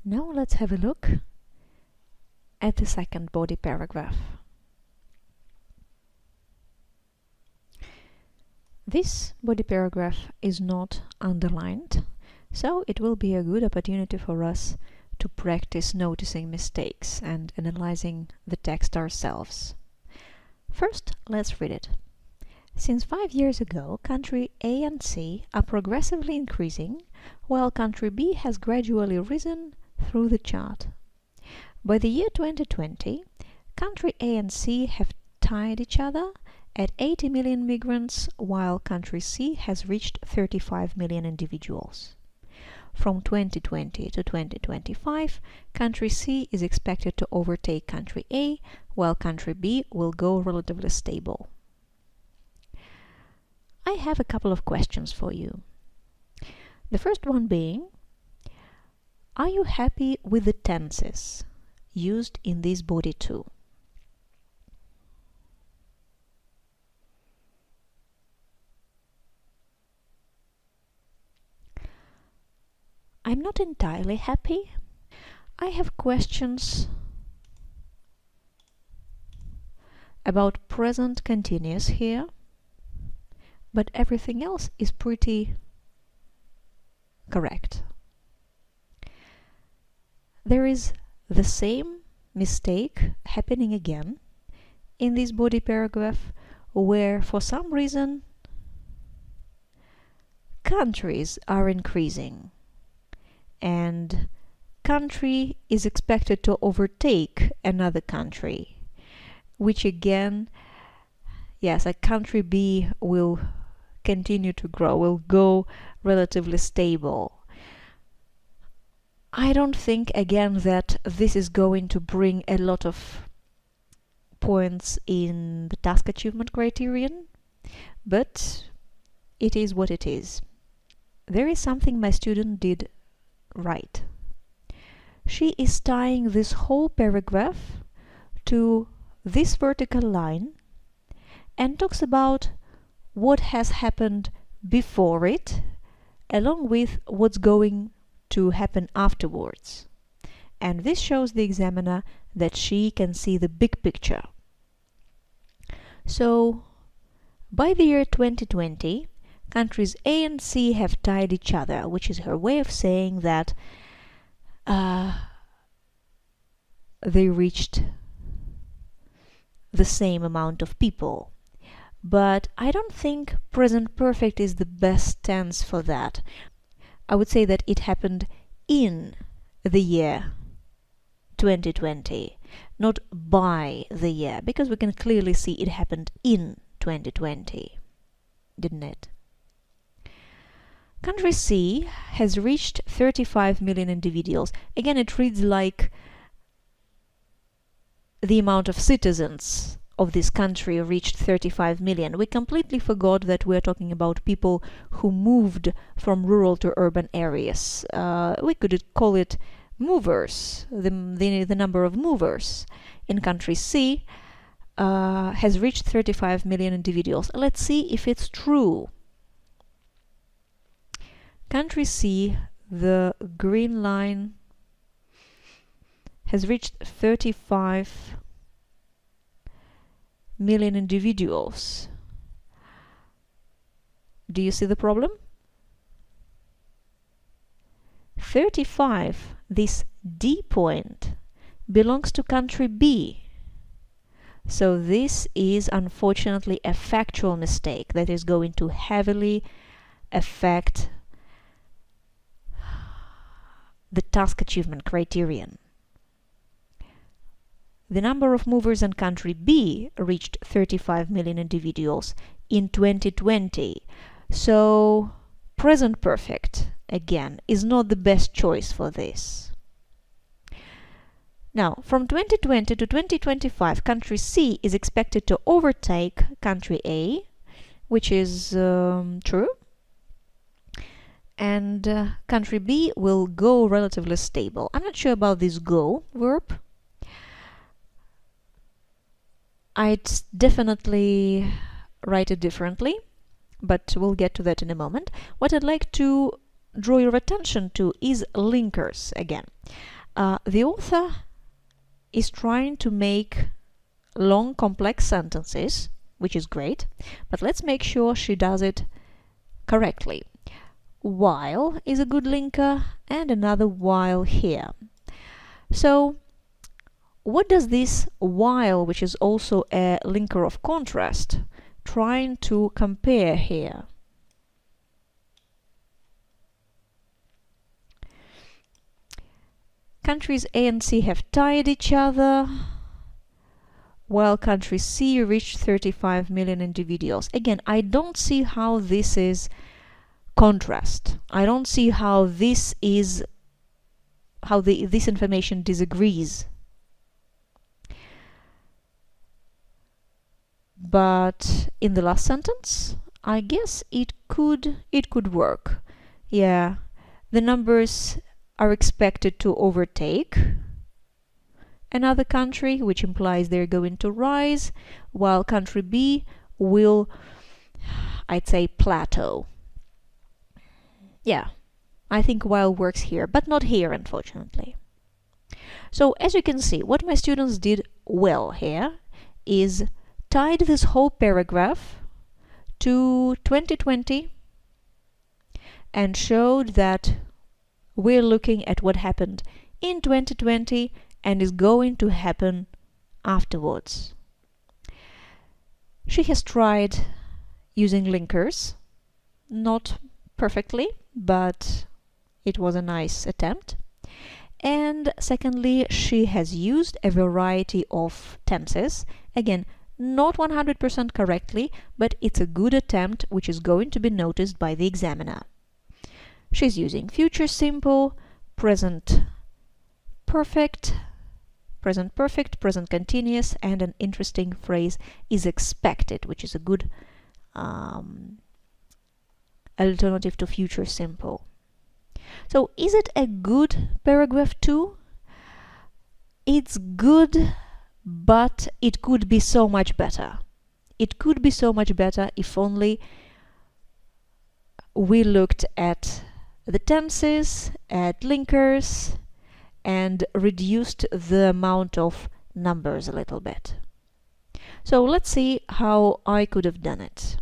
Now let's have a look at the second body paragraph. This body paragraph is not underlined, so it will be a good opportunity for us to practice noticing mistakes and analyzing the text ourselves. First, let's read it. Since 5 years ago, country A and C are progressively increasing, while country B has gradually risen through the chart. By the year 2020, country A and C have tied each other at 80 million migrants, while country C has reached 35 million individuals. From 2020 to 2025, country C is expected to overtake country A, while country B will go relatively stable. I have a couple of questions for you. The first one being, are you happy with the tenses used in this body too? I'm not entirely happy. I have questions about present continuous here, but everything else is pretty correct. There is the same mistake happening again in this body paragraph, where for some reason countries are increasing and country is expected to overtake another country, which again, yes, a country B will continue to grow, will go relatively stable. I don't think again that this is going to bring a lot of points in the task achievement criterion, but it is what it is. There is something my student did right. She is tying this whole paragraph to this vertical line and talks about what has happened before it, along with what's going to happen afterwards. And this shows the examiner that she can see the big picture. So, by the year 2020, countries A and C have tied each other, which is her way of saying that they reached the same amount of people. But I don't think present perfect is the best tense for that. I would say that it happened in the year 2020, not by the year, because we can clearly see it happened in 2020, didn't it? Country C has reached 35 million individuals. Again, it reads like the amount of citizens of this country reached 35 million. We completely forgot that we're talking about people who moved from rural to urban areas. We could call it movers, the number of movers in country C has reached 35 million individuals. Let's see if it's true. Country C, the green line, has reached 35 million individuals. Do you see the problem? 35, this D point, belongs to country B. So this is unfortunately a factual mistake that is going to heavily affect the task achievement criterion. The number of movers in country B reached 35 million individuals in 2020. So present perfect, again, is not the best choice for this. Now, from 2020 to 2025, country C is expected to overtake country A, which is true. And country B will go relatively stable. I'm not sure about this go verb. I'd definitely write it differently, but we'll get to that in a moment. What I'd like to draw your attention to is linkers again. The author is trying to make long, complex sentences, which is great, but let's make sure she does it correctly. While is a good linker, and another while here. So, what does this while, which is also a linker of contrast, trying to compare here? Countries A and C have tied each other, while country C reached 35 million individuals. Again, I don't see how this is contrast. I don't see how this information disagrees. But in the last sentence, I guess it could work. Yeah, the numbers are expected to overtake another country, which implies they're going to rise, while country B will, I'd say, plateau. Yeah, I think while works here, but not here, unfortunately. So, as you can see, what my students did well here is tied this whole paragraph to 2020 and showed that we're looking at what happened in 2020 and is going to happen afterwards. She has tried using linkers, not perfectly, but it was a nice attempt. And secondly, she has used a variety of tenses. Again, not 100% correctly, but it's a good attempt which is going to be noticed by the examiner. She's using future simple, present perfect, present continuous, and an interesting phrase is expected, which is a good alternative to future simple. So is it a good paragraph 2? It's good, but it could be so much better. It could be so much better if only we looked at the tenses, at linkers, and reduced the amount of numbers a little bit. So let's see how I could have done it.